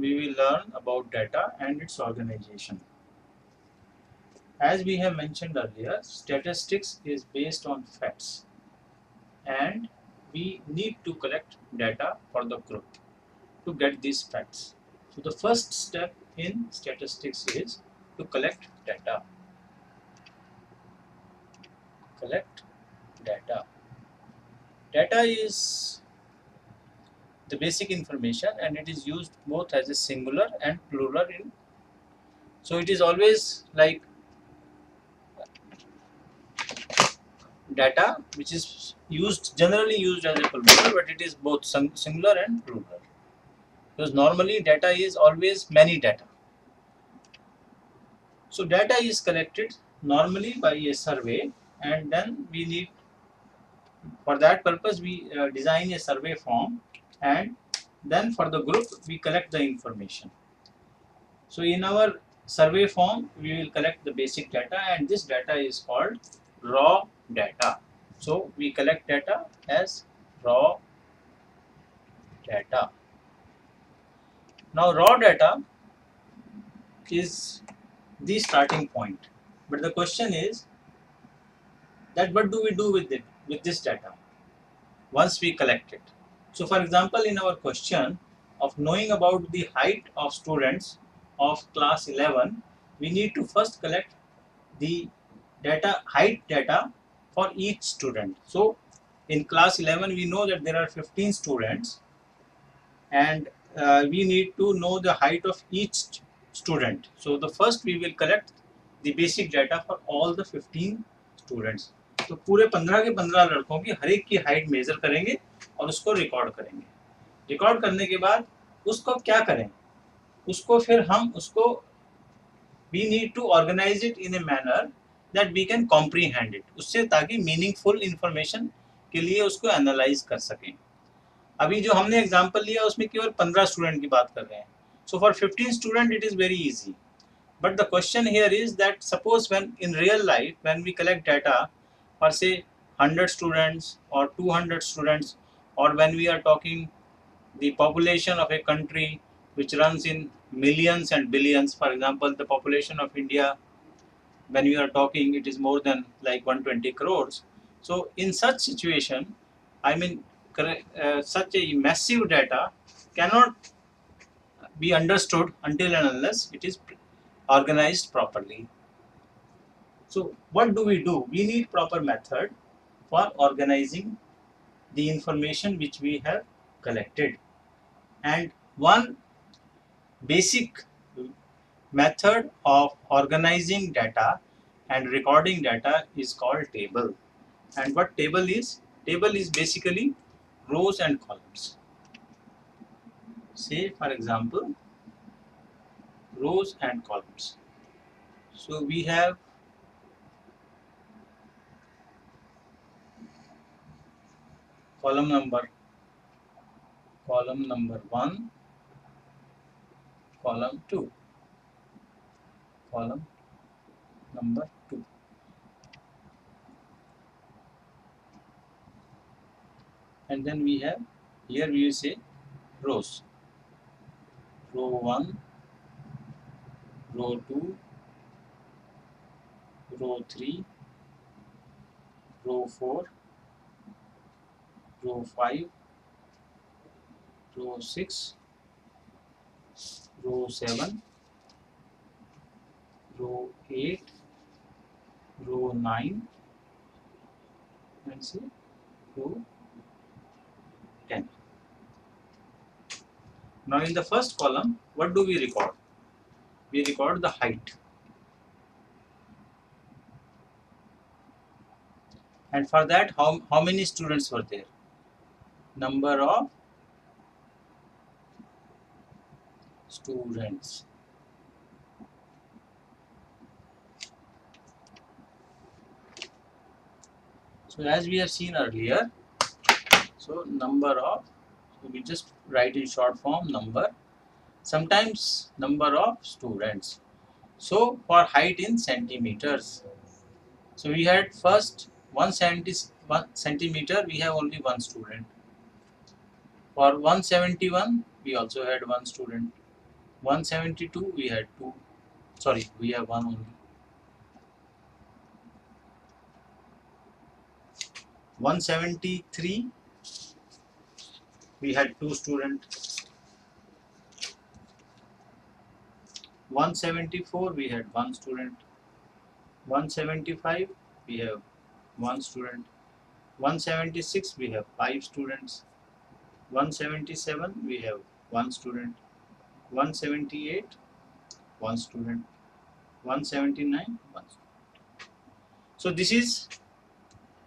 we will learn about data and its organization. As we have mentioned earlier, statistics is based on facts, and we need to collect data for the group to get these facts. So the first step in statistics is to collect data. Collect data. Data is the basic information, and it is used both as a singular and plural in. So it is always like data which is generally used as a plural, but it is both singular and plural, because normally data is always many data. So data is collected normally by a survey, and then we need, for that purpose we design a survey form, and then for the group we collect the information. So in our survey form we will collect the basic data, and this data is called raw data. So we collect data as raw data. Now raw data is the starting point, but the question is that what do we do with it, with this data once we collect it. So for example, in our question of knowing about the height of students of class 11, we need to first collect the height data for each student. So in class 11 we know that there are 15 students, and we need to know the height of each student. So the first we will collect the basic data for all the 15 students. तो पूरे 15 के 15 लड़कों की हर एक की height measure करेंगे और उसको रिकॉर्ड करेंगे. रिकॉर्ड करने के बाद उसको क्या करें, उसको फिर हम उसको we need to organize it in a manner that we can comprehend it, उससे ताकि मीनिंगफुल इंफॉर्मेशन के लिए उसको एनालाइज कर सकें. अभी जो हमने एग्जांपल लिया उसमें केवल 15 स्टूडेंट की बात कर रहे हैं. So for 15 student it is very easy, but the question here is that suppose when in real life when we collect data for say 100 students or 200 students, or when we are talking the population of a country which runs in millions and billions, for example the population of India, when we are talking it is more than like 120 crores. So in such situation, I mean such a massive data cannot be understood until and unless it is organized properly. So what do? We need proper method for organizing the information which we have collected, and one basic method of organizing data and recording data is called table. And what table is? Table is basically rows and columns. Say for example rows and columns. So we have column number 1, column 2, column number 2. And then we have, here we will say rows. Row 1, row 2, row 3, row 4, row 5, row 6, row 7, row 8, row 9, and say row 10. Now in the first column, what do we record? We record the height. And for that, how many students were there? Number of students. So as we have seen earlier, so number of, so we just write in short form number, sometimes number of students. So for height in centimeters, so we had first 171 centimeter, we have only one student. For 171 we also had one student. 172 we had two, sorry, we have one only. 173 we had two students. 174 we had one student. 175 we have one student. 176 we have five students. 177 we have one student. 178 one student. 179 one student. So this is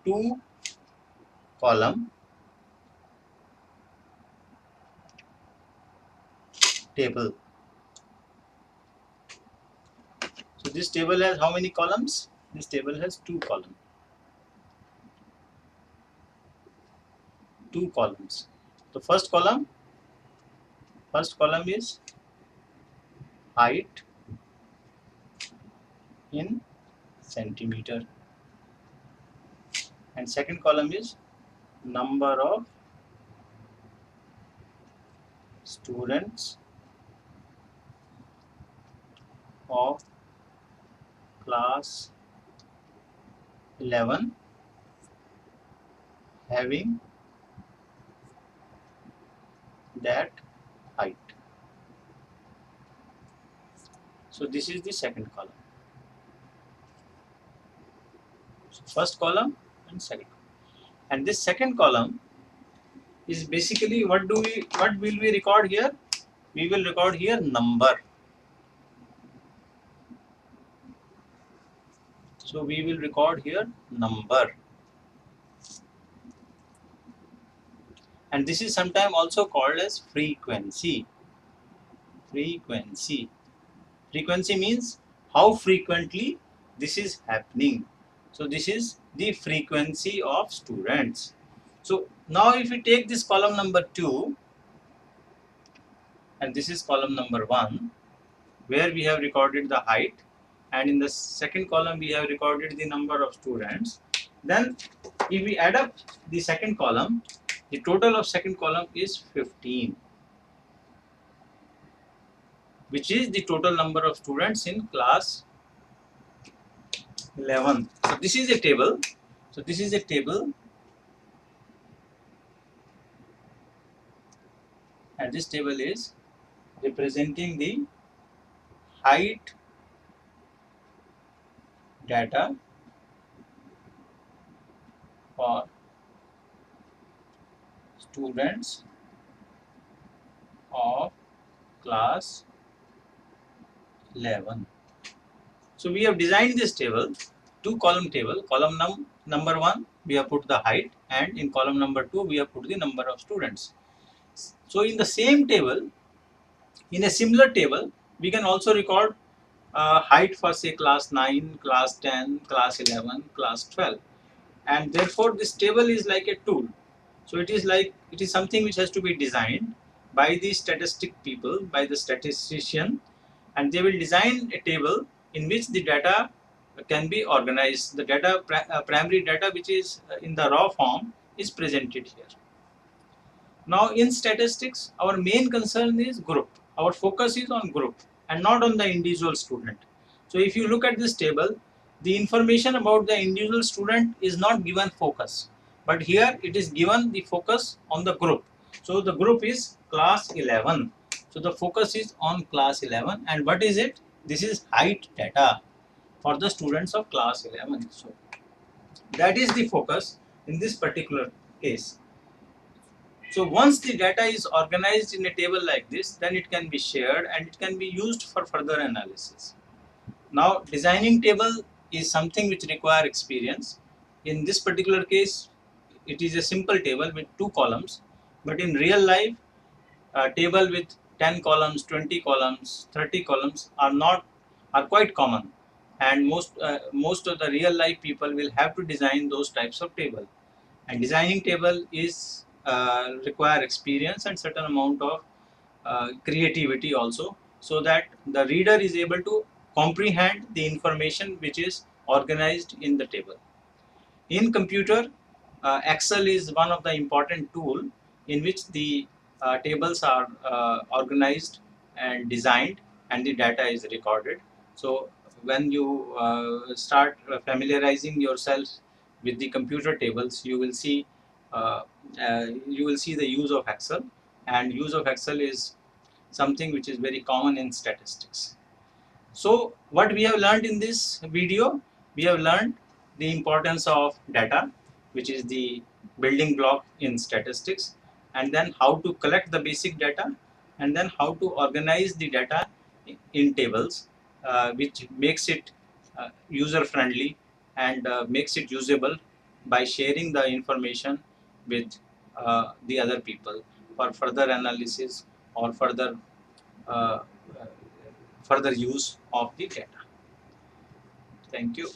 two column table. So this table has how many columns? This table has two columns. Two columns. The first column is height in centimeter, and second column is number of students of class 11 having that height. So this is the second column. So first column and second column. And this second column is basically what will we record here? We will record here number. So we will record here number. And this is sometimes also called as frequency. Frequency. Frequency means how frequently this is happening. So this is the frequency of students. So now if we take this column number 2 and this is column number 1, where we have recorded the height, and in the second column we have recorded the number of students, then if we add up the second column, the total of second column is 15, which is the total number of students in class 11. So this is a table. So this is a table, and this table is representing the height data for students of class 11. So we have designed this table, two column table. Column number 1 we have put the height, and in column number 2 we have put the number of students. So in the same table, in a similar table, we can also record height for say class 9, class 10, class 11, class 12, and therefore this table is like a tool. So it is something which has to be designed by the statistic people, by the statistician, and they will design a table in which the data can be organized. The data, primary data which is in the raw form, is presented here. Now in statistics, our main concern is group. Our focus is on group and not on the individual student. So if you look at this table, the information about the individual student is not given focus, but here it is given the focus on the group. So the group is class 11. So the focus is on class 11, and what is it? This is height data for the students of class 11. So that is the focus in this particular case. So once the data is organized in a table like this, then it can be shared and it can be used for further analysis. Now designing table is something which require experience. In this particular case, it is a simple table with two columns, but in real life, a table with 10 columns, 20 columns, 30 columns are quite common, and most of the real life people will have to design those types of table. And designing table is require experience and certain amount of creativity also, so that the reader is able to comprehend the information which is organized in the table. In computer, Excel is one of the important tool in which the tables are organized and designed, and the data is recorded. So when you start familiarizing yourself with the computer tables, you will see the use of Excel, and use of Excel is something which is very common in statistics. So what we have learned in this video, we have learned the importance of data, which is the building block in statistics, and then how to collect the basic data, and then how to organize the data in tables, which makes it user friendly and makes it usable by sharing the information with the other people for further analysis or uh, further use of the data. Thank you.